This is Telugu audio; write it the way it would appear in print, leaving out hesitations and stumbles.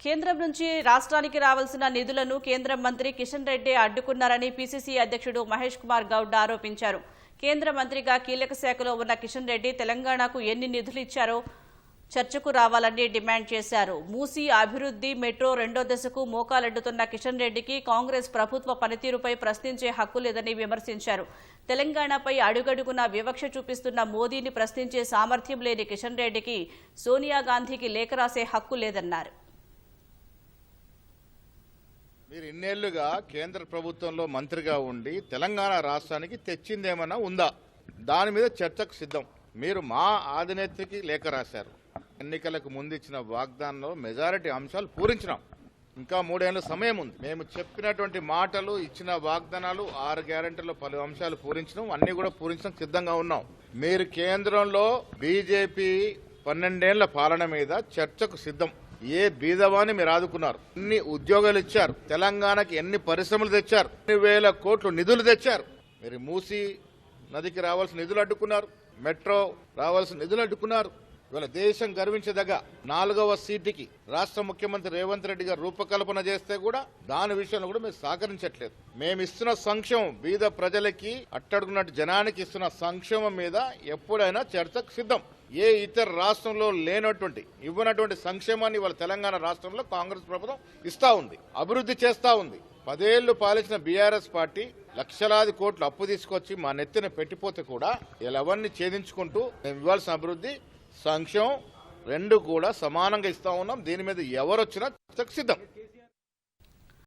కేంద్రం నుంచి రాష్ట్రానికి రావాల్సిన నిధులను కేంద్ర మంత్రి కిషన్ రెడ్డి అడ్డుకున్నారని పీసీసీ అధ్యక్షుడు మహేష్ కుమార్ గౌడ్ ఆరోపించారు. కేంద్ర మంత్రిగా కీలక శాఖలో ఉన్న కిషన్ రెడ్డి తెలంగాణకు ఎన్ని నిధులు ఇచ్చారో చర్చకు రావాలని డిమాండ్ చేశారు. మూసీ అభివృద్ధి, మెట్రో రెండో దశకు మోకాలడ్డుతున్న కిషన్ రెడ్డికి కాంగ్రెస్ ప్రభుత్వ పనితీరుపై ప్రశ్నించే హక్కు లేదని విమర్శించారు. తెలంగాణపై అడుగడుగునా వివక్ష చూపిస్తున్న మోదీని ప్రశ్నించే సామర్థ్యం లేని కిషన్ రెడ్డికి సోనియా గాంధీకి లేఖ రాసే హక్కు లేదన్నారు. మీరు ఇన్నేళ్లుగా కేంద్ర ప్రభుత్వంలో మంత్రిగా ఉండి తెలంగాణ రాష్ట్రానికి తెచ్చిందేమన్నా ఉందా? దాని మీద చర్చకు సిద్ధం. మీరు మా అధినేత్రికి లేఖ రాశారు. ఎన్నికలకు ముందు ఇచ్చిన వాగ్దానంలో మెజారిటీ అంశాలు పూరించినాం. ఇంకా 3 ఏళ్ల సమయం ఉంది. మేము చెప్పినటువంటి మాటలు, ఇచ్చిన వాగ్దానాలు 6 గ్యారెంటీలో పలు అంశాలు పూరించినాం. అన్ని కూడా పూరించడం సిద్ధంగా ఉన్నాం. మీరు కేంద్రంలో బీజేపీ 12 ఏళ్ల పాలన మీద చర్చకు సిద్ధం. ఏ బీదవాన్ని మీరు ఆదుకున్నారు, ఎన్ని ఉద్యోగాలు ఇచ్చారు, తెలంగాణకి ఎన్ని పరిశ్రమలు తెచ్చారు, 1,000 కోట్లు నిధులు తెచ్చారు. మీరు మూసీ నదికి రావాల్సిన నిధులు అడ్డుకున్నారు, మెట్రో రావాల్సిన నిధులు అడ్డుకున్నారు. ఇవాళ దేశం గర్వించదగ్గ 4వ సీటుకి రాష్ట్ర ముఖ్యమంత్రి రేవంత్ రెడ్డి గారు రూపకల్పన చేస్తే కూడా దాని విషయంలో కూడా మీరు సహకరించట్లేదు. మేము ఇస్తున్న సంక్షేమం, బీద ప్రజలకి, అట్టడుగున్నట్టు జనానికి ఇస్తున్న సంక్షేమం మీద ఎప్పుడైనా చర్చకు సిద్ధం. ఏ ఇతర రాష్ట్రంలో లేనటువంటి, ఇవ్వనటువంటి సంక్షేమాన్ని ఇవాళ తెలంగాణ రాష్ట్రంలో కాంగ్రెస్ ప్రభుత్వం ఇస్తా ఉంది, అభివృద్ధి చేస్తా ఉంది. 10 ఏళ్లు పాలించిన బీఆర్ఎస్ పార్టీ లక్షలాది కోట్లు అప్పు తీసుకొచ్చి మా నెత్తిన పెట్టిపోతే కూడా ఎవరిని ఛేదించుకుంటూ మేము ఇవ్వాల్సిన అభివృద్ధి, సంక్షేమం రెండు కూడా సమానంగా ఇస్తా ఉన్నాం. దీని మీద ఎవరొచ్చినా చర్చకు సిద్ధం.